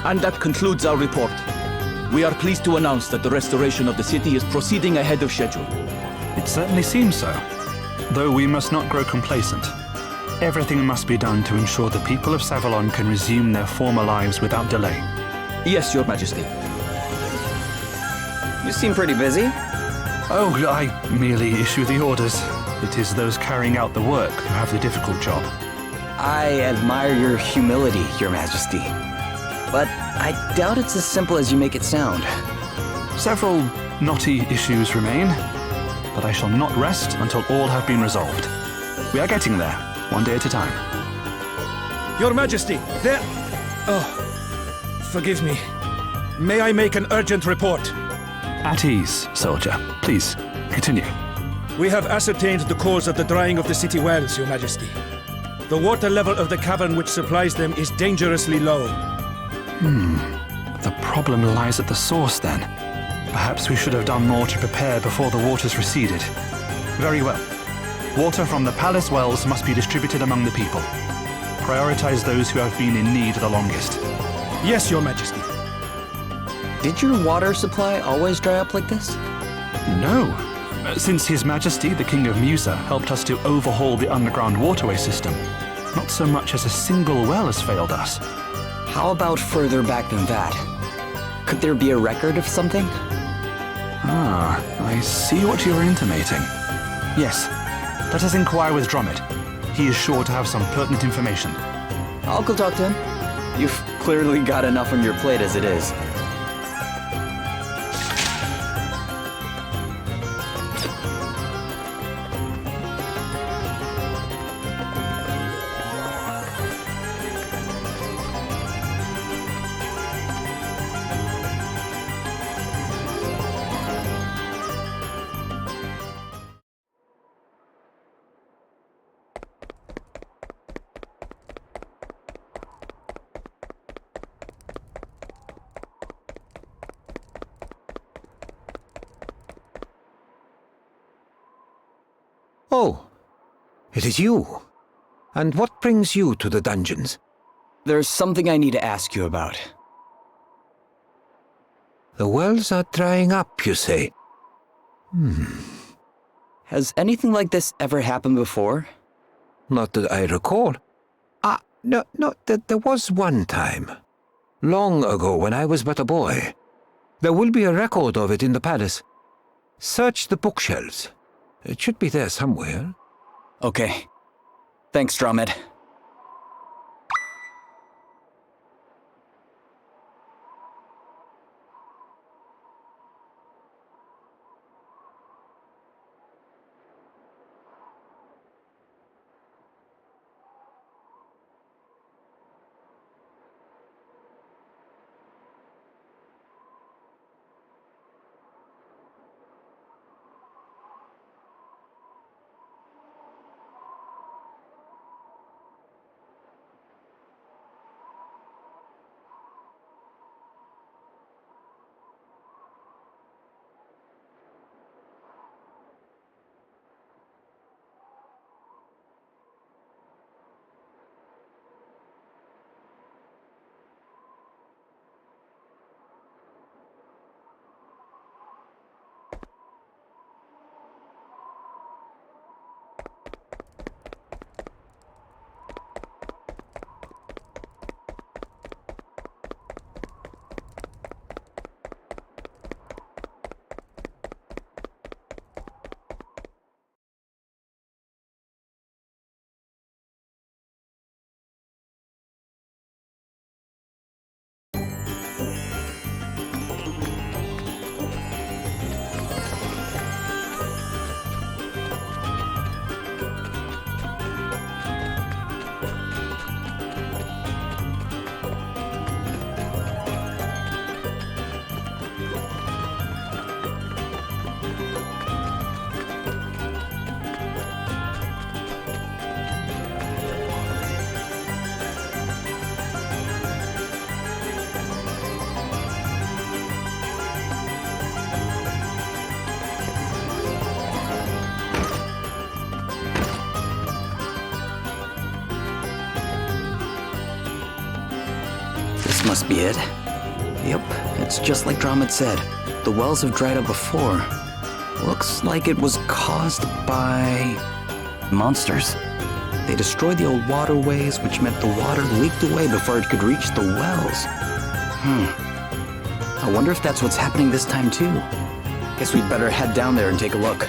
And that concludes our report. We are pleased to announce that the restoration of the city is proceeding ahead of schedule. It certainly seems so. Though we must not grow complacent. Everything must be done to ensure the people of Savalon can resume their former lives without delay. Yes, Your Majesty. You seem pretty busy. Oh, I merely issue the orders. It is those carrying out the work who have the difficult job. I admire your humility, Your Majesty. But I doubt it's as simple as you make it sound. Several knotty issues remain, but I shall not rest until all have been resolved. We are getting there, one day at a time. Your Majesty, there... Oh, forgive me. May I make an urgent report? At ease, soldier. Please, continue. We have ascertained the cause of the drying of the city wells, Your Majesty. The water level of the cavern which supplies them is dangerously low. The problem lies at the source, then. Perhaps we should have done more to prepare before the waters receded. Very well. Water from the palace wells must be distributed among the people. Prioritize those who have been in need the longest. Yes, Your Majesty. Did your water supply always dry up like this? No. Since His Majesty, the King of Musa, helped us to overhaul the underground waterway system, not so much as a single well has failed us. How about further back than that? Could there be a record of something? Ah, I see what you're intimating. Yes, let us inquire with Drummond. He is sure to have some pertinent information. I'll go talk to him. You've clearly got enough on your plate as it is. Oh, it is you. And what brings you to the dungeons? There's something I need to ask you about. The wells are drying up, you say? Has anything like this ever happened before? Not that I recall. No, there was one time. Long ago, when I was but a boy. There will be a record of it in the palace. Search the bookshelves. It should be there somewhere. Okay. Thanks, Drummond. must be it. Yep, it's just like Drum had said. The wells have dried up before. Looks like it was caused by monsters. They destroyed the old waterways, which meant the water leaked away before it could reach the wells. I wonder if that's what's happening this time too. Guess we'd better head down there and take a look.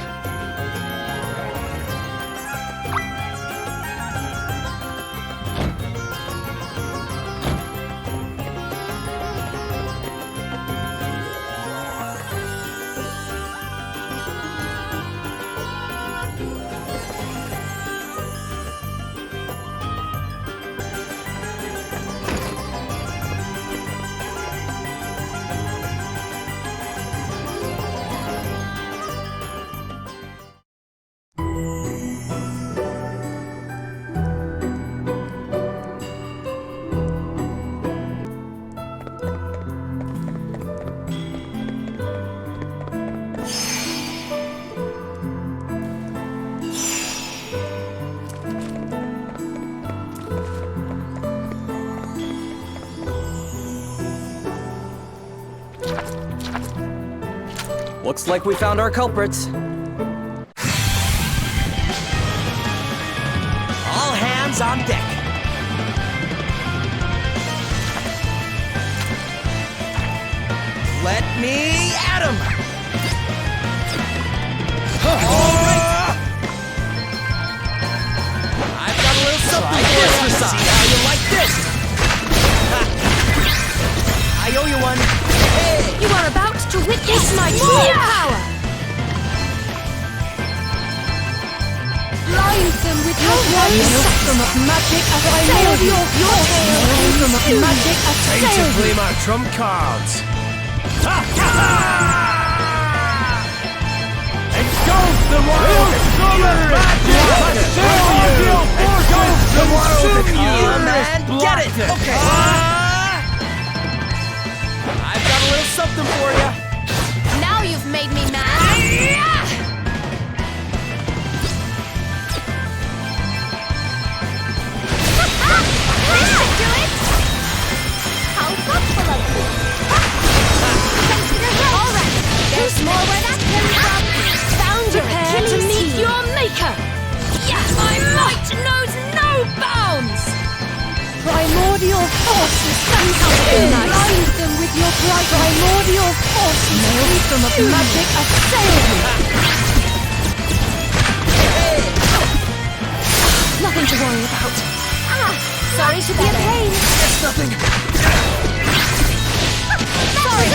Looks like we found our culprits. All hands on deck. Let me at 'em! All right. I've got a little something for you. See how you like this. I owe you one. Hey. You are about to witness my true power! Blind them with your spectrum of magic assailed your spectrum of magic Time to assailed play my trump cards. Engulf the world! Get it! Okay. I've got a little something for you. Now you've made me mad! This should do it! How thoughtful of you! Thanks for your help! Alright, there's more where that came from! Found your Achilles to meet your maker! Yes, my might knows no bounds! Primordial forces blind them with your bright primordial forces from of magic assail you! Nothing to worry about. Sorry to be a pain. It's nothing. Sorry,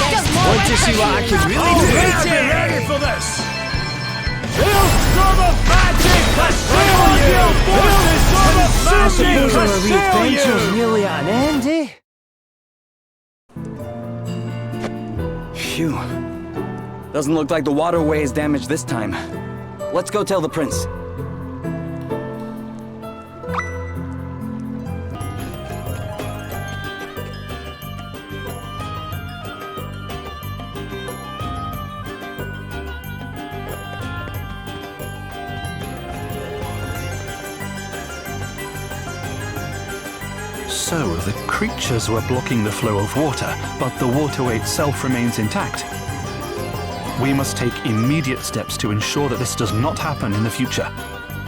there's more Want to see what I can really do? Be ready for this! Hailstorm of magic! Assail you! Hailstorm of magic! Assail you! Really on end, eh? Phew. Doesn't look like the waterway is damaged this time. Let's go tell the prince. So, the creatures were blocking the flow of water, but the waterway itself remains intact. We must take immediate steps to ensure that this does not happen in the future.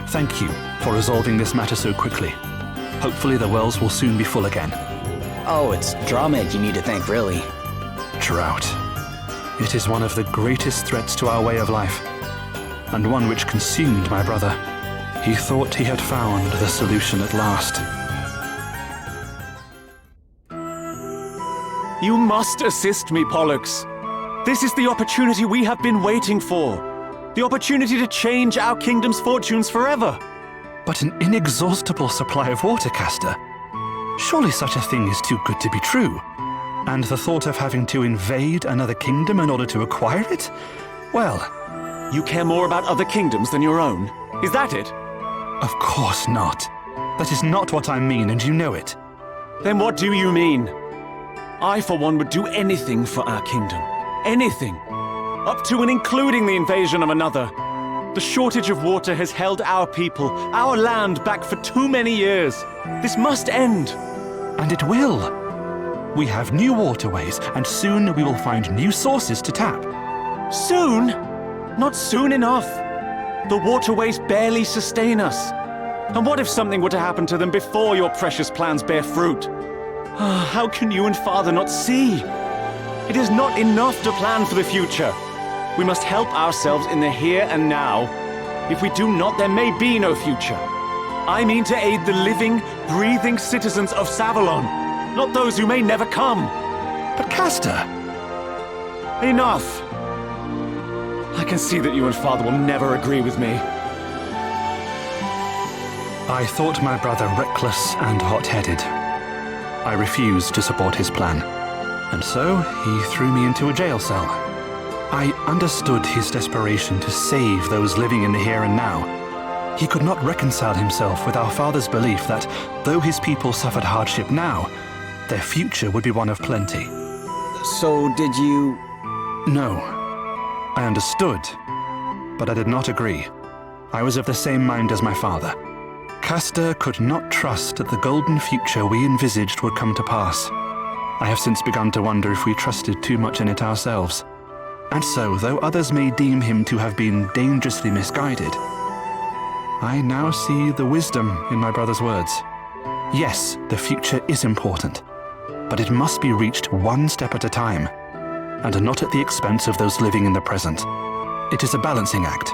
Thank you for resolving this matter so quickly. Hopefully the wells will soon be full again. Oh, it's Drummond you need to thank, really. Drought. It is one of the greatest threats to our way of life, and one which consumed my brother. He thought he had found the solution at last. You must assist me, Pollux. This is the opportunity we have been waiting for. The opportunity to change our kingdom's fortunes forever. But an inexhaustible supply of water, Caster? Surely such a thing is too good to be true. And the thought of having to invade another kingdom in order to acquire it? Well... You care more about other kingdoms than your own? Is that it? Of course not. That is not what I mean, and you know it. Then what do you mean? I, for one, would do anything for our kingdom. Anything. Up to and including the invasion of another. The shortage of water has held our people, our land, back for too many years. This must end. And it will. We have new waterways, and soon we will find new sources to tap. Soon? Not soon enough. The waterways barely sustain us. And what if something were to happen to them before your precious plans bear fruit? How can you and Father not see? It is not enough to plan for the future. We must help ourselves in the here and now. If we do not, there may be no future. I mean to aid the living, breathing citizens of Savalon, not those who may never come. But Castor! Enough! I can see that you and Father will never agree with me. I thought my brother reckless and hot-headed. I refused to support his plan, and so he threw me into a jail cell. I understood his desperation to save those living in the here and now. He could not reconcile himself with our father's belief that, though his people suffered hardship now, their future would be one of plenty. So did you... No. I understood, but I did not agree. I was of the same mind as my father. Castor could not trust that the golden future we envisaged would come to pass. I have since begun to wonder if we trusted too much in it ourselves. And so, though others may deem him to have been dangerously misguided, I now see the wisdom in my brother's words. Yes, the future is important, but it must be reached one step at a time, and not at the expense of those living in the present. It is a balancing act,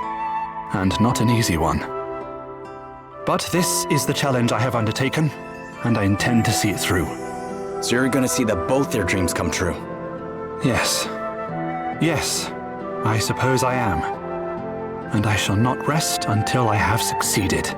and not an easy one. But this is the challenge I have undertaken, and I intend to see it through. So you're gonna see that both their dreams come true? Yes. Yes, I suppose I am. And I shall not rest until I have succeeded.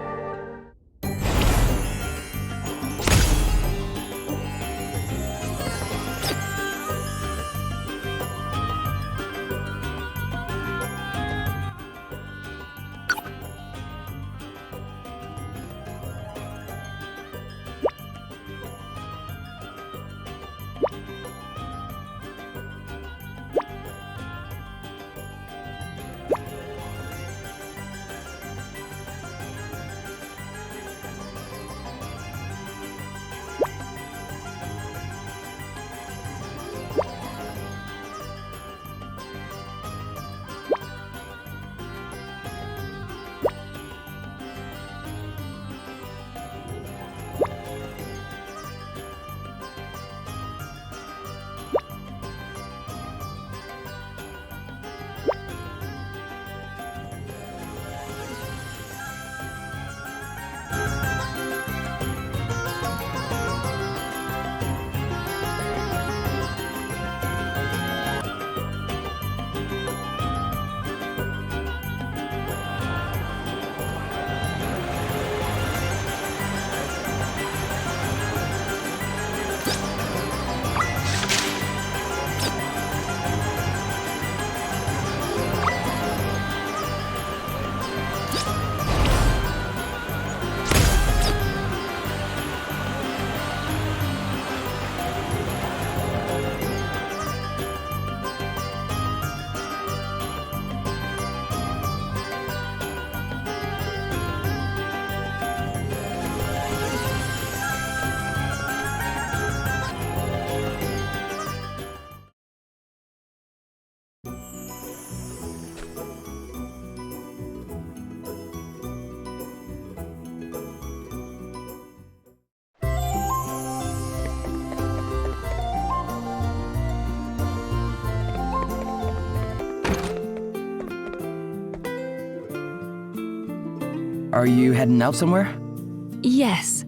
Are you heading out somewhere? Yes.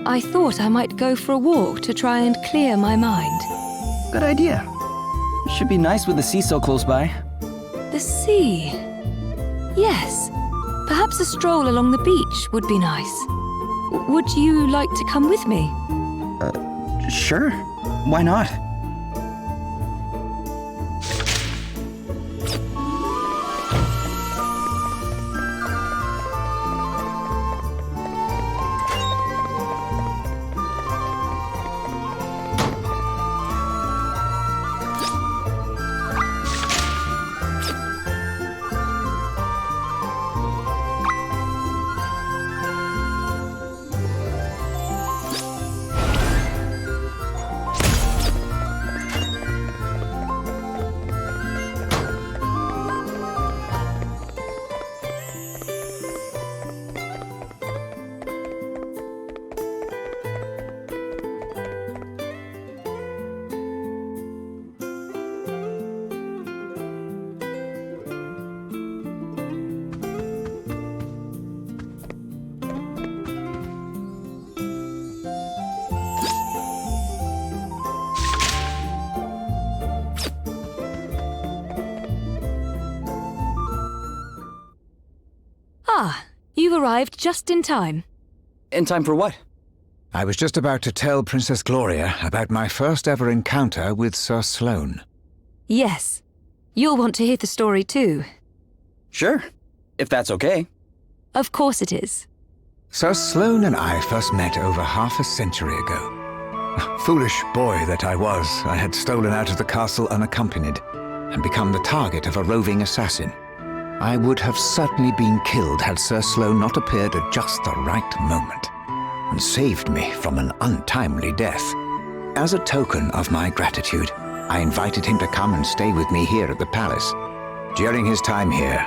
I thought I might go for a walk to try and clear my mind. Good idea. It should be nice with the sea so close by. The sea? Yes. Perhaps a stroll along the beach would be nice. Would you like to come with me? Sure. Why not? you arrived just in time. In time for what? I was just about to tell Princess Gloria about my first ever encounter with Sir Sloane. Yes. You'll want to hear the story too. Sure, if that's okay. Of course it is. Sir Sloane and I first met over half a century ago. Foolish boy that I was, I had stolen out of the castle unaccompanied and become the target of a roving assassin. I would have certainly been killed had Sir Sloane not appeared at just the right moment and saved me from an untimely death. As a token of my gratitude, I invited him to come and stay with me here at the palace. During his time here,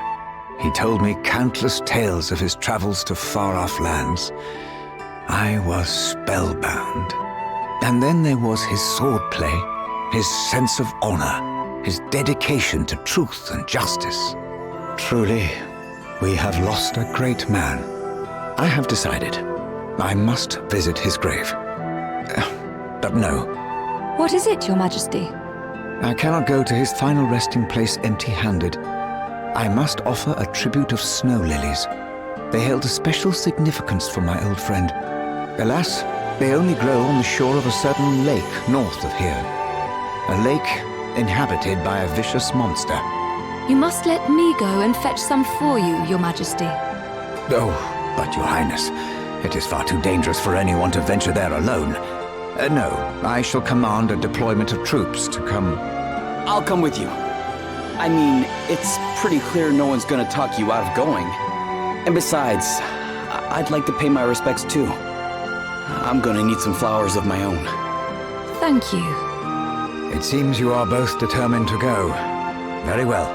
he told me countless tales of his travels to far-off lands. I was spellbound. And then there was his swordplay, his sense of honor, his dedication to truth and justice. Truly, we have lost a great man. I have decided I must visit his grave. But no, What is it, Your Majesty? I cannot go to his final resting place empty-handed. I must offer a tribute of snow lilies. They held a special significance for my old friend. Alas, they only grow on the shore of a certain lake north of here. A lake inhabited by a vicious monster. You must let me go and fetch some for you, Your Majesty. Oh, but Your Highness, it is far too dangerous for anyone to venture there alone. No, I shall command a deployment of troops to come. I'll come with you. I mean, it's pretty clear no one's gonna talk you out of going. And besides, I'd like to pay my respects too. I'm gonna need some flowers of my own. Thank you. It seems you are both determined to go. Very well.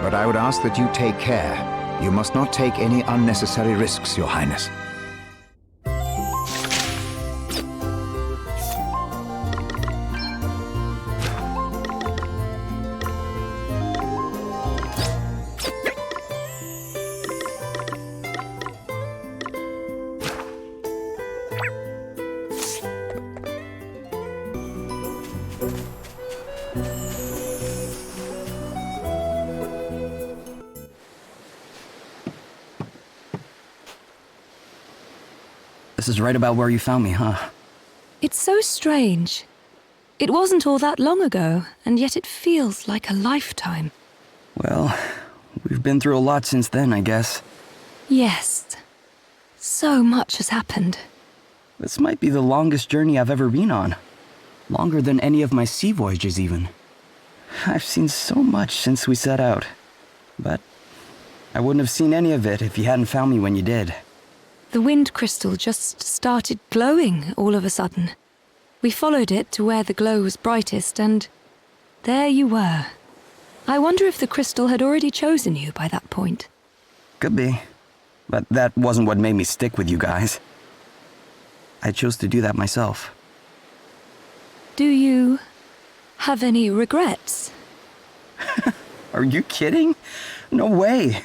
But I would ask that you take care. You must not take any unnecessary risks, Your Highness. This is right about where you found me, huh? It's so strange. It wasn't all that long ago, and yet it feels like a lifetime. Well, we've been through a lot since then, I guess. Yes. So much has happened. This might be the longest journey I've ever been on. Longer than any of my sea voyages, even. I've seen so much since we set out. But I wouldn't have seen any of it if you hadn't found me when you did. The wind crystal just started glowing all of a sudden. We followed it to where the glow was brightest, and there you were. I wonder if the crystal had already chosen you by that point. Could be. But that wasn't what made me stick with you guys. I chose to do that myself. Do you have any regrets? Are you kidding? No way.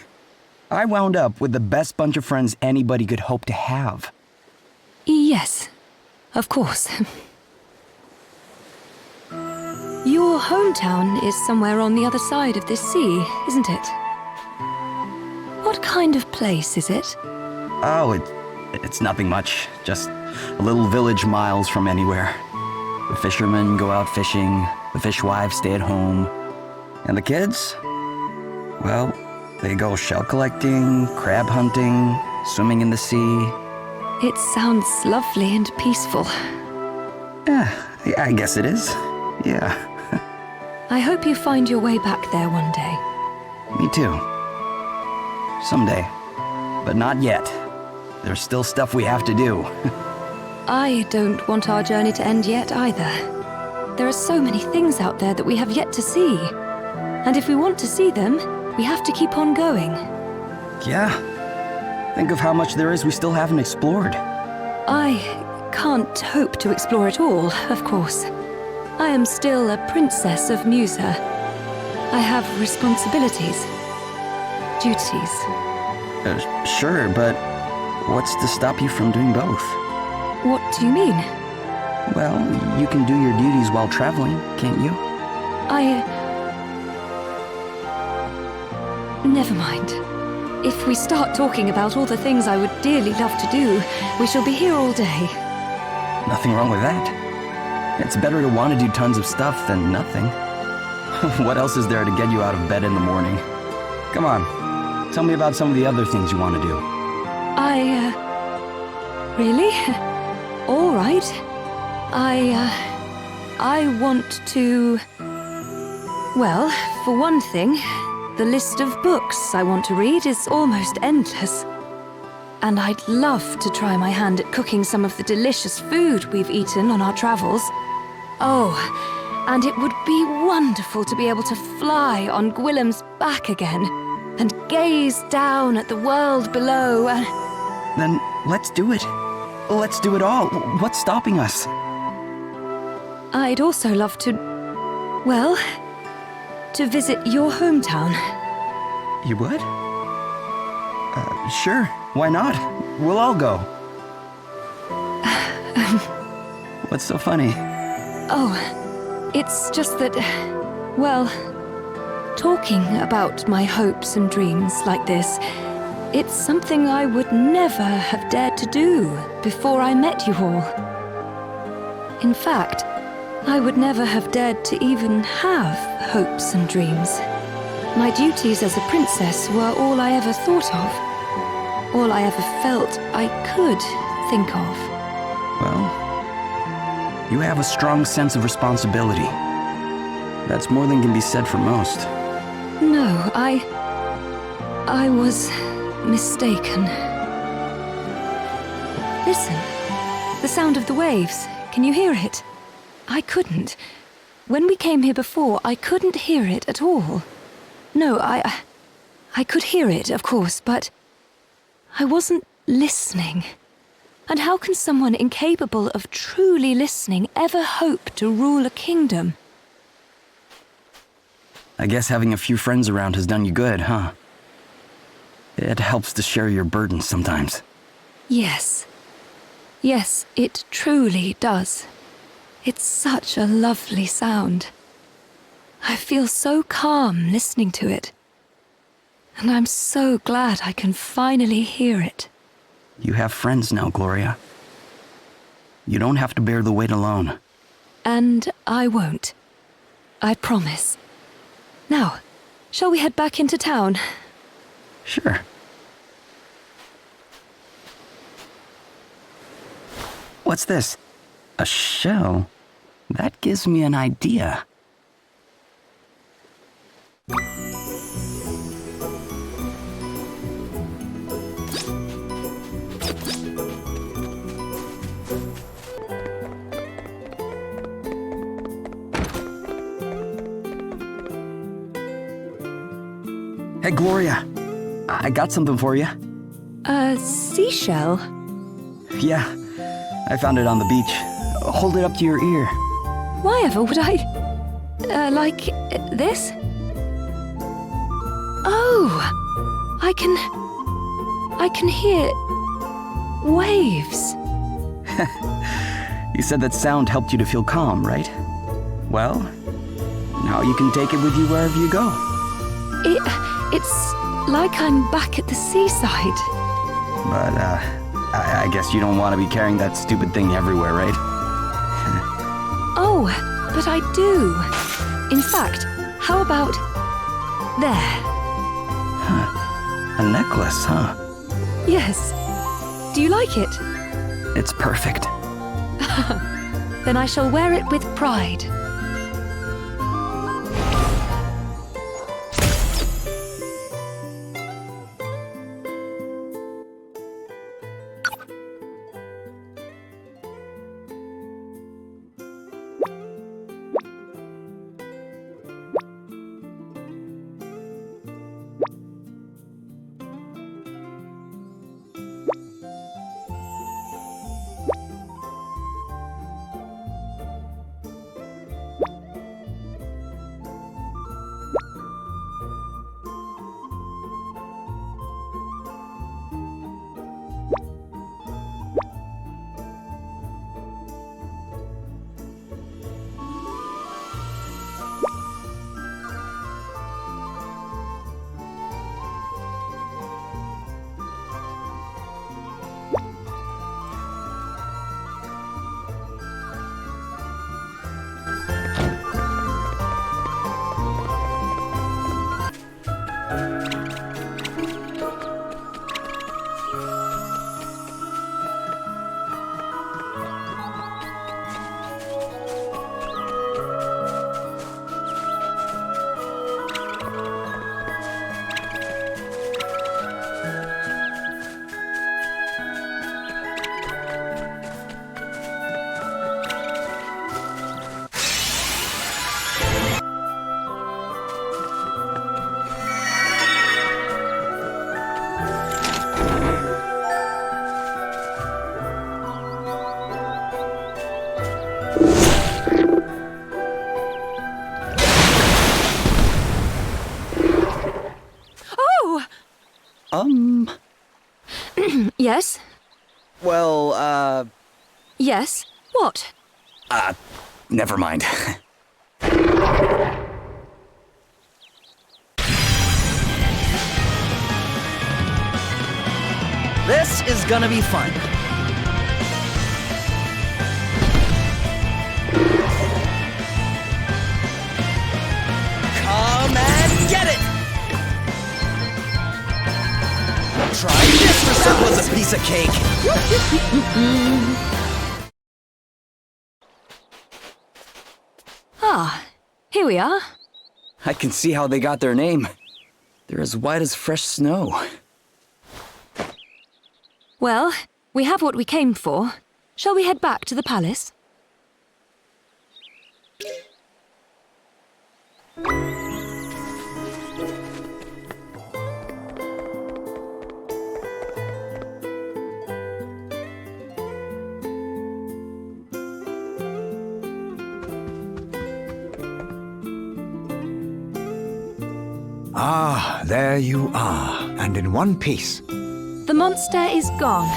I wound up with the best bunch of friends anybody could hope to have. Yes, of course. Your hometown is somewhere on the other side of this sea, isn't it? What kind of place is it? Oh, it's nothing much. Just a little village miles from anywhere. The fishermen go out fishing, the fishwives stay at home. And the kids? Well, they go shell collecting, crab hunting, swimming in the sea. It sounds lovely and peaceful. Yeah, I guess it is. Yeah. I hope you find your way back there one day. Me too. Someday. But not yet. There's still stuff we have to do. I don't want our journey to end yet either. There are so many things out there that we have yet to see. And if we want to see them, we have to keep on going. Yeah. Think of how much there is we still haven't explored. I can't hope to explore it all, of course. I am still a princess of Musa. I have responsibilities, duties. Sure, but what's to stop you from doing both? What do you mean? Well, you can do your duties while traveling, can't you? Never mind. If we start talking about all the things I would dearly love to do, we shall be here all day. Nothing wrong with that. It's better to want to do tons of stuff than nothing. What else is there to get you out of bed in the morning? Come on, tell me about some of the other things you want to do. Really? All right. I want to... Well, for one thing, the list of books I want to read is almost endless. And I'd love to try my hand at cooking some of the delicious food we've eaten on our travels. Oh, and it would be wonderful to be able to fly on Gwillem's back again and gaze down at the world below and... Then let's do it. Let's do it all. What's stopping us? I'd also love to... well, to visit your hometown. You would? Sure. Why not? We'll all go. What's so funny? Oh, it's just that... well, talking about my hopes and dreams like this, it's something I would never have dared to do before I met you all. In fact, I would never have dared to even have hopes and dreams. My duties as a princess were all I ever thought of, all I ever felt I could think of. Well, you have a strong sense of responsibility. That's more than can be said for most. No, I was mistaken. Listen, the sound of the waves. Can you hear it? I couldn't. When we came here before, I couldn't hear it at all. No, I could hear it, of course, but I wasn't listening. And how can someone incapable of truly listening ever hope to rule a kingdom? I guess having a few friends around has done you good, huh? It helps to share your burdens sometimes. Yes. Yes, it truly does. It's such a lovely sound. I feel so calm listening to it. And I'm so glad I can finally hear it. You have friends now, Gloria. You don't have to bear the weight alone. And I won't. I promise. Now, shall we head back into town? Sure. What's this? A shell? That gives me an idea. Hey, Gloria. I got something for you. A seashell? Yeah, I found it on the beach. Hold it up to your ear. Why ever would I... like this? Oh! I can hear... waves. You said that sound helped you to feel calm, right? Well, now you can take it with you wherever you go. It's like I'm back at the seaside. But, I guess you don't want to be carrying that stupid thing everywhere, right? Oh, but I do. In fact, how about... there? Huh. A necklace, huh? Yes. Do you like it? It's perfect. Then I shall wear it with pride. Yes? Well, Yes? What? never mind. This is gonna be fun. Come and get it! Try this for semblance of piece of cake! Ah, here we are. I can see how they got their name. They're as white as fresh snow. Well, we have what we came for. Shall we head back to the palace? Ah, there you are, and in one piece. The monster is gone.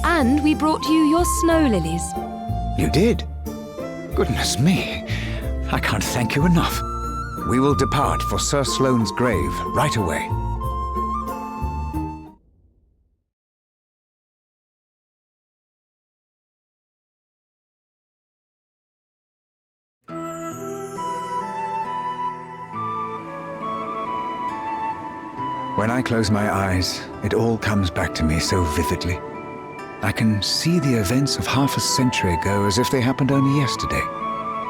And we brought you your snow lilies. You did? Goodness me, I can't thank you enough. We will depart for Sir Sloane's grave right away. When I close my eyes, it all comes back to me so vividly. I can see the events of half a century ago as if they happened only yesterday.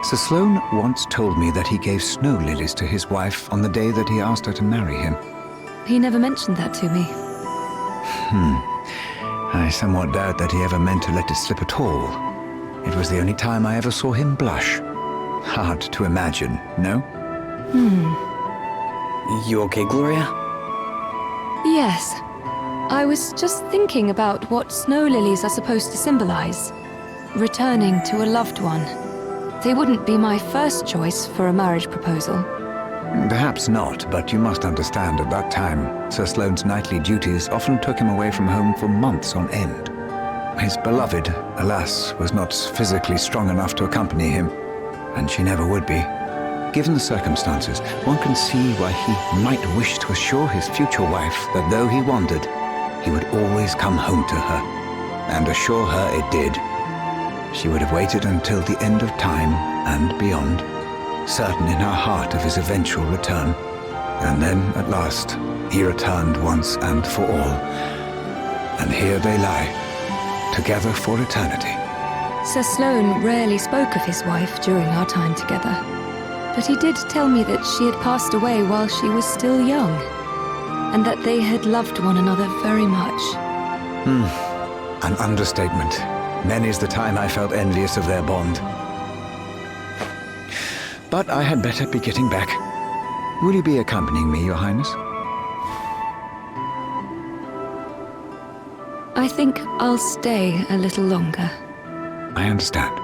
Sir Sloane once told me that he gave snow lilies to his wife on the day that he asked her to marry him. He never mentioned that to me. I somewhat doubt that he ever meant to let it slip at all. It was the only time I ever saw him blush. Hard to imagine, no? You okay, Gloria? Yes. I was just thinking about what snow lilies are supposed to symbolize. Returning to a loved one. They wouldn't be my first choice for a marriage proposal. Perhaps not, but you must understand at that time, Sir Sloane's knightly duties often took him away from home for months on end. His beloved, alas, was not physically strong enough to accompany him, and she never would be. Given the circumstances, one can see why he might wish to assure his future wife that though he wandered, he would always come home to her, and assure her it did. She would have waited until the end of time and beyond, certain in her heart of his eventual return. And then, at last, he returned once and for all. And here they lie, together for eternity. Sir Sloane rarely spoke of his wife during our time together. But he did tell me that she had passed away while she was still young, and that they had loved one another very much. An understatement. Many's the time I felt envious of their bond. But I had better be getting back. Will you be accompanying me, Your Highness? I think I'll stay a little longer. I understand.